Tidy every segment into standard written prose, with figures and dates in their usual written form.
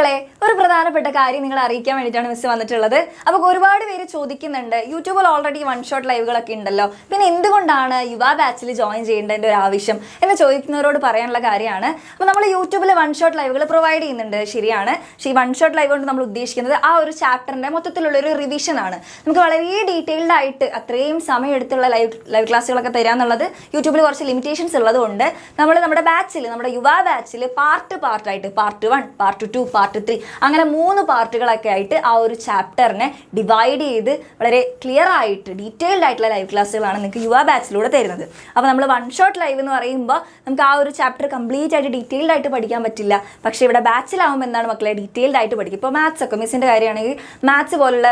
മക്കളെ ഒരു പ്രധാനപ്പെട്ട കാര്യം നിങ്ങൾ അറിയിക്കാൻ വേണ്ടിയിട്ടാണ് മിസ് വന്നിട്ടുള്ളത്. അപ്പോൾ ഒരുപാട് പേര് ചോദിക്കുന്നുണ്ട്, യൂട്യൂബിൽ ഓൾറെഡി വൺ ഷോട്ട് ലൈവുകളൊക്കെ ഉണ്ടല്ലോ, പിന്നെ എന്തുകൊണ്ടാണ് യുവ ബാച്ചിൽ ജോയിൻ ചെയ്യേണ്ടതിൻ്റെ ഒരു ആവശ്യം എന്ന് ചോദിക്കുന്നവരോട് പറയാനുള്ള കാര്യമാണ്. അപ്പോൾ നമ്മൾ യൂട്യൂബിൽ വൺ ഷോട്ട് ലൈവുകൾ പ്രൊവൈഡ് ചെയ്യുന്നുണ്ട്, ശരിയാണ്. പക്ഷേ ഈ വൺ ഷോട്ട് ലൈവ് കൊണ്ട് നമ്മൾ ഉദ്ദേശിക്കുന്നത് ആ ഒരു ചാപ്റ്ററിൻ്റെ മൊത്തത്തിലുള്ളൊരു റിവിഷനാണ്. നമുക്ക് വളരെ ഡീറ്റെയിൽഡ് ആയിട്ട് അത്രയും സമയം എടുത്തുള്ള ലൈവ് ക്ലാസ്സുകളൊക്കെ തരാമെന്നുള്ളത് യൂട്യൂബിൽ കുറച്ച് ലിമിറ്റേഷൻസ് ഉള്ളതുകൊണ്ട് നമ്മൾ നമ്മുടെ ബാച്ചിൽ, നമ്മുടെ യുവ ബാച്ചിൽ പാർട്ടായിട്ട് പാർട്ട് 1, പാർട്ട് 2, പാർട്ട് 3 അങ്ങനെ 3 പാർട്ടുകളൊക്കെ ആയിട്ട് ആ ഒരു ചാപ്റ്ററിനെ ഡിവൈഡ് ചെയ്ത് വളരെ ക്ലിയർ ആയിട്ട് ഡീറ്റെയിൽഡ് ആയിട്ടുള്ള ലൈവ് ക്ലാസ്സുകളാണ് നിങ്ങൾക്ക് യുവ ബാച്ചിലൂടെ തരുന്നത്. അപ്പോൾ നമ്മൾ വൺ ഷോട്ട് ലൈവ് എന്ന് പറയുമ്പോൾ നമുക്ക് ആ ഒരു ചാപ്റ്റർ കംപ്ലീറ്റ് ആയിട്ട് ഡീറ്റെയിൽഡ് ആയിട്ട് പഠിക്കാൻ പറ്റില്ല. പക്ഷേ ഇവിടെ ബാച്ചിലാവുമ്പോൾ എന്താണ് മക്കളെ, ഡീറ്റെയിൽഡ് ആയിട്ട് പഠിക്കും. ഇപ്പോൾ മാത്സ് ഒക്കെ മിസ്സിൻ്റെ കാര്യമാണെങ്കിൽ മാത്സ് പോലുള്ള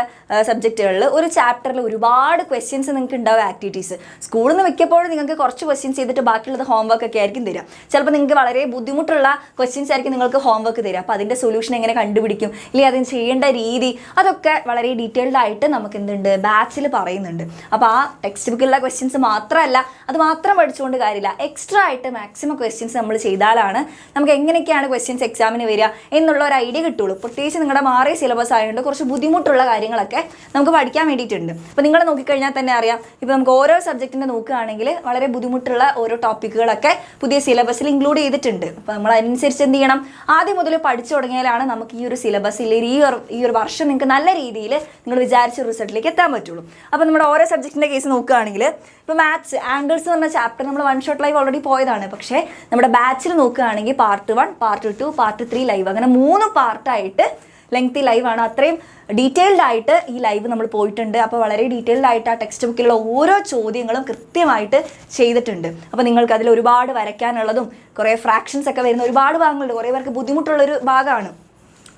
സബ്ജക്റ്റുകളിൽ ഒരു ചാപ്റ്ററിൽ ഒരുപാട് ക്വസ്റ്റ്യൻസ് നിങ്ങൾക്ക് ഉണ്ടാവും. ആക്ടിവിറ്റീസ് സ്കൂളിൽ നിന്ന് മിക്കപ്പോഴും നിങ്ങൾക്ക് കുറച്ച് ക്വസ്റ്റ്യൻസ് ചെയ്തിട്ട് ബാക്കിയുള്ളത് ഹോംവർക്ക് ഒക്കെ ആയിരിക്കും തരിക. ചിലപ്പോൾ നിങ്ങൾക്ക് വളരെ ബുദ്ധിമുട്ടുള്ള ക്വസ്റ്റ്യൻസ് ആയിരിക്കും നിങ്ങൾക്ക് ഹോംവർക്ക് തരിക. അപ്പോൾ അതിൻ്റെ സൊല്യൂഷൻ എങ്ങനെ കണ്ടുപിടിക്കും, ഇല്ലെങ്കിൽ അതിന് ചെയ്യേണ്ട രീതി, അതൊക്കെ വളരെ ഡീറ്റെയിൽഡ് ആയിട്ട് നമുക്ക് എന്തുണ്ട് ബാച്ചിൽ പറയുന്നുണ്ട്. അപ്പോൾ ആ ടെക്സ്റ്റ് ബുക്കിലുള്ള ക്വസ്റ്റ്യൻസ് മാത്രമല്ല, അത് മാത്രം പഠിച്ചുകൊണ്ട് കാര്യമില്ല, എക്സ്ട്രാ ആയിട്ട് മാക്സിമം ക്വസ്റ്റ്യൻസ് നമ്മൾ ചെയ്താലാണ് നമുക്ക് എങ്ങനെയൊക്കെയാണ് ക്വസ്റ്റ്യൻസ് എക്സാമിന് വരിക എന്നുള്ള ഒരു ഐഡിയ കിട്ടുള്ളൂ. പ്രത്യേകിച്ച് നിങ്ങളുടെ മാറിയ സിലബസ് ആയതുകൊണ്ട് കുറച്ച് ബുദ്ധിമുട്ടുള്ള കാര്യങ്ങളൊക്കെ നമുക്ക് പഠിക്കാൻ വേണ്ടിയിട്ടുണ്ട്. അപ്പോൾ നിങ്ങൾ നോക്കിക്കഴിഞ്ഞാൽ തന്നെ അറിയാം, ഇപ്പോൾ നമുക്ക് ഓരോ സബ്ജക്റ്റിൻ്റെ നോക്കുകയാണെങ്കിൽ വളരെ ബുദ്ധിമുട്ടുള്ള ഓരോ ടോപ്പിക്കുകളൊക്കെ പുതിയ സിലബസിൽ ഇൻക്ലൂഡ് ചെയ്തിട്ടുണ്ട്. അപ്പോൾ നമ്മൾ അതിനനുസരിച്ച് എന്ത് ചെയ്യണം, ആദ്യം മുതൽ പഠിച്ചു തുടങ്ങിയാലാണ് നമുക്ക് ഈ ഒരു സിലബസിൽ ഈ ഒരു വർഷം നിങ്ങൾക്ക് നല്ല രീതിയിൽ നിങ്ങൾ വിചാരിച്ച റിസൾട്ടിലേക്ക് എത്താൻ പറ്റുള്ളൂ. അപ്പോൾ നമ്മുടെ ഓരോ സബ്ജക്റ്റിൻ്റെ കേസ് നോക്കുകയാണെങ്കിൽ ഇപ്പോൾ മാത്സ് ആംഗിൾസ് എന്ന് പറഞ്ഞ ചാപ്റ്റർ നമ്മൾ വൺ ഷോട്ട് ലൈവ് ഓൾറെഡി പോയതാണ്. പക്ഷേ നമ്മുടെ ബാച്ചിൽ നോക്കുകയാണെങ്കിൽ പാർട്ട് 1, പാർട്ട് 2, പാർട്ട് 3 ലൈവ്, അങ്ങനെ 3 പാർട്ടായിട്ട് ലെങ്തി ലൈവാണ്. അത്രയും ഡീറ്റെയിൽഡ് ആയിട്ട് ഈ ലൈവ് നമ്മൾ പോയിട്ടുണ്ട്. അപ്പോൾ വളരെ ഡീറ്റെയിൽഡ് ആയിട്ട് ആ ടെക്സ്റ്റ് ബുക്കിലുള്ള ഓരോ ചോദ്യങ്ങളും കൃത്യമായിട്ട് ചെയ്തിട്ടുണ്ട്. അപ്പോൾ നിങ്ങൾക്ക് അതിൽ ഒരുപാട് വരയ്ക്കാനുള്ളതും കുറേ ഫ്രാക്ഷൻസ് ഒക്കെ വരുന്ന ഒരുപാട് ഭാഗങ്ങളുണ്ട്. കുറേ പേർക്ക് ബുദ്ധിമുട്ടുള്ളൊരു ഭാഗമാണ്.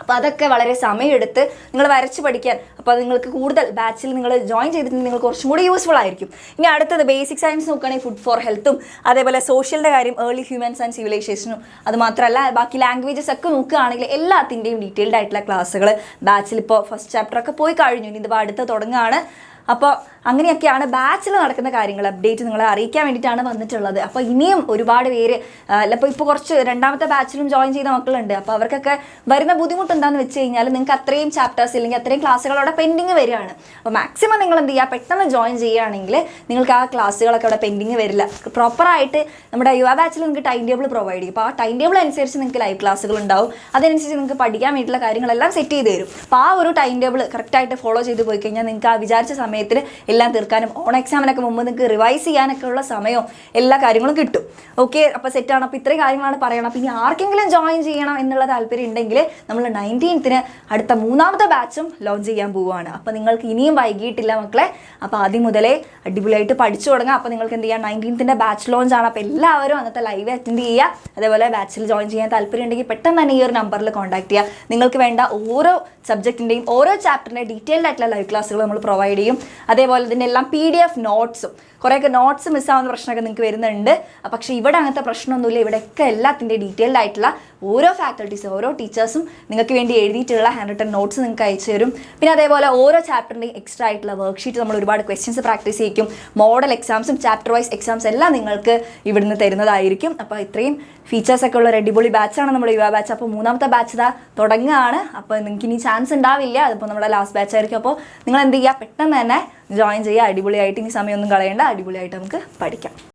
അപ്പോൾ അതൊക്കെ വളരെ സമയമെടുത്ത് നിങ്ങൾ വരച്ച് പഠിക്കാൻ, അപ്പോൾ നിങ്ങൾക്ക് കൂടുതൽ ബാച്ചിൽ നിങ്ങൾ ജോയിൻ ചെയ്തിട്ടുണ്ടെങ്കിൽ നിങ്ങൾ കുറച്ചും കൂടി യൂസ്ഫുൾ ആയിരിക്കും. ഇനി അടുത്തത് ബേസിക് സയൻസ് നോക്കുകയാണെങ്കിൽ ഫുഡ് ഫോർ ഹെൽത്തും അതേപോലെ സോഷ്യലിൻ്റെ കാര്യം ഏർലി ഹ്യൂമൻസ് ആൻഡ് സിവിലൈസേഷനും, അത് മാത്രമല്ല ബാക്കി ലാംഗ്വേജസ് ഒക്കെ നോക്കുകയാണെങ്കിൽ എല്ലാത്തിൻ്റെയും ഡീറ്റെയിൽഡ് ആയിട്ടുള്ള ക്ലാസ്സുകൾ ബാച്ചിൽ ഇപ്പോൾ ഫസ്റ്റ് ചാപ്റ്ററൊക്കെ പോയി കഴിഞ്ഞു, ഇനി ഇതിപ്പോൾ അടുത്ത് തുടങ്ങുകയാണ്. അപ്പോൾ അങ്ങനെയൊക്കെയാണ് ബാച്ചിൽ നടക്കുന്ന കാര്യങ്ങൾ അപ്ഡേറ്റ് നിങ്ങളെ അറിയിക്കാൻ വേണ്ടിയിട്ടാണ് വന്നിട്ടുള്ളത്. അപ്പോൾ ഇനിയും ഒരുപാട് പേര് ഇപ്പോൾ കുറച്ച് രണ്ടാമത്തെ ബാച്ചിലും ജോയിൻ ചെയ്ത മക്കളുണ്ട്. അപ്പോൾ അവർക്കൊക്കെ വരുന്ന ബുദ്ധിമുട്ട് എന്താണെന്ന് വെച്ച് കഴിഞ്ഞാൽ നിങ്ങൾക്ക് അത്രയും ചാപ്റ്റേഴ്സ് ഇല്ലെങ്കിൽ അത്രയും ക്ലാസ്സുകൾ അവിടെ പെൻഡിങ് വരികയാണ്. അപ്പോൾ മാക്സിമം നിങ്ങൾ എന്ത് ചെയ്യുക, പെട്ടെന്ന് ജോയിൻ ചെയ്യുകയാണെങ്കിൽ നിങ്ങൾക്ക് ആ ക്ലാസ്സുകളൊക്കെ അവിടെ പെൻഡിങ് വരില്ല. പ്രോപ്പറായിട്ട് നമ്മുടെ യുവ ബാച്ചിൽ നിങ്ങൾക്ക് ടൈം ടേബിൾ പ്രൊവൈഡ് ചെയ്യും. അപ്പോൾ ആ ടൈം ടേബിൾ അനുസരിച്ച് നിങ്ങൾക്ക് ലൈവ് ക്ലാസ്സുകൾ ഉണ്ടാവും. അതനുസരിച്ച് നിങ്ങൾക്ക് പഠിക്കാൻ വേണ്ടിയിട്ടുള്ള കാര്യങ്ങളെല്ലാം സെറ്റ് ചെയ്ത് തരും. അപ്പോൾ ആ ഒരു ടൈം ടേബിൾ കറക്റ്റായിട്ട് ഫോളോ ചെയ്ത് പോയി കഴിഞ്ഞാൽ നിങ്ങൾക്ക് ആ വിചാരിച്ച സമയത്തിൽ എല്ലാം തീർക്കാനും ഓൺ എക്സാമിനൊക്കെ മുമ്പ് നിങ്ങൾക്ക് റിവൈസ് ചെയ്യാനൊക്കെ ഉള്ള സമയവും എല്ലാ കാര്യങ്ങളും കിട്ടും. ഓക്കെ, അപ്പോൾ സെറ്റാണ്. അപ്പോൾ ഇത്രയും കാര്യങ്ങളാണ് പറയണം. അപ്പോൾ ഇനി ആർക്കെങ്കിലും ജോയിൻ ചെയ്യണം എന്നുള്ള താല്പര്യം ഉണ്ടെങ്കിൽ നമ്മൾ 19th അടുത്ത 3ാമത്തെ ബാച്ചും ലോഞ്ച് ചെയ്യാൻ പോവുകയാണ്. അപ്പോൾ നിങ്ങൾക്ക് ഇനിയും വൈകിയിട്ടില്ല മക്കളെ. അപ്പോൾ ആദ്യം മുതലേ അടിപൊളിയായിട്ട് പഠിച്ചു തുടങ്ങാം. അപ്പോൾ നിങ്ങൾക്ക് എന്ത് ചെയ്യാം, 19th ബാച്ച് ലോഞ്ച് ആണ്. അപ്പോൾ എല്ലാവരും അന്നത്തെ ലൈവ് അറ്റൻഡ് ചെയ്യുക. അതേപോലെ ബാച്ചിൽ ജോയിൻ ചെയ്യാൻ താല്പര്യം ഉണ്ടെങ്കിൽ പെട്ടെന്ന് തന്നെ ഈ ഒരു നമ്പറിൽ കോൺടാക്ട് ചെയ്യുക. നിങ്ങൾക്ക് വേണ്ട ഓരോ സബ്ജക്റ്റിൻ്റെയും ഓരോ ചാപ്റ്ററിൻ്റെ ഡീറ്റെയിൽഡ് ആയിട്ടുള്ള ലൈവ് ക്ലാസ്സുകൾ നമ്മൾ പ്രൊവൈഡ് ചെയ്യും. അതേപോലെ ഇതിൻ്റെ എല്ലാം PDF നോട്ട്സും, കുറേയൊക്കെ നോട്ട്സ് മിസ്സാവുന്ന പ്രശ്നമൊക്കെ നിങ്ങൾക്ക് വരുന്നുണ്ട്. പക്ഷേ ഇവിടെ അങ്ങനത്തെ പ്രശ്നമൊന്നുമില്ല. ഇവിടെയൊക്കെ എല്ലാത്തിൻ്റെ ഡീറ്റെയിൽഡ് ആയിട്ടുള്ള ഓരോ ഫാക്കൽറ്റീസ്, ഓരോ ടീച്ചേഴ്സും നിങ്ങൾക്ക് വേണ്ടി എഴുതിയിട്ടുള്ള ഹാൻഡ് റിട്ടൺ നോട്ട്സ് നിങ്ങൾക്ക് അയച്ചു തരും. പിന്നെ അതേപോലെ ഓരോ ചാപ്റ്ററിൻ്റെയും എക്സ്ട്രാ ആയിട്ടുള്ള വർക്ക്ഷീറ്റ് നമ്മൾ ഒരുപാട് ക്വസ്റ്റ്യൻസ് പ്രാക്ടീസ് ചെയ്യിക്കും. മോഡൽ എക്സാംസും ചാപ്റ്റർ വൈസ് എക്സാംസ് എല്ലാം നിങ്ങൾക്ക് ഇവിടുന്ന് തരുന്നതായിരിക്കും. അപ്പോൾ ഇത്രയും ഫീച്ചേഴ്സൊക്കെ ഉള്ള ഒരു അടിപൊളി ബാച്ചാണ് നമ്മുടെ യുവ ബാച്ച്. അപ്പോൾ 3ാമത്തെ ബാച്ച് ഇതാ തുടങ്ങുകയാണ്. അപ്പോൾ നിങ്ങൾക്ക് ഇനി ചാൻസ് ഉണ്ടാവില്ല, അതിപ്പോൾ നമ്മുടെ ലാസ്റ്റ് ബാച്ച് ആയിരിക്കും. അപ്പോൾ നിങ്ങൾ എന്ത് ചെയ്യുക, പെട്ടെന്ന് തന്നെ ജോയിൻ ചെയ്യുക. അടിപൊളിയായിട്ട് ഇനി സമയമൊന്നും കളയേണ്ട, അടിപൊളിയായിട്ട് നമുക്ക് പഠിക്കാം.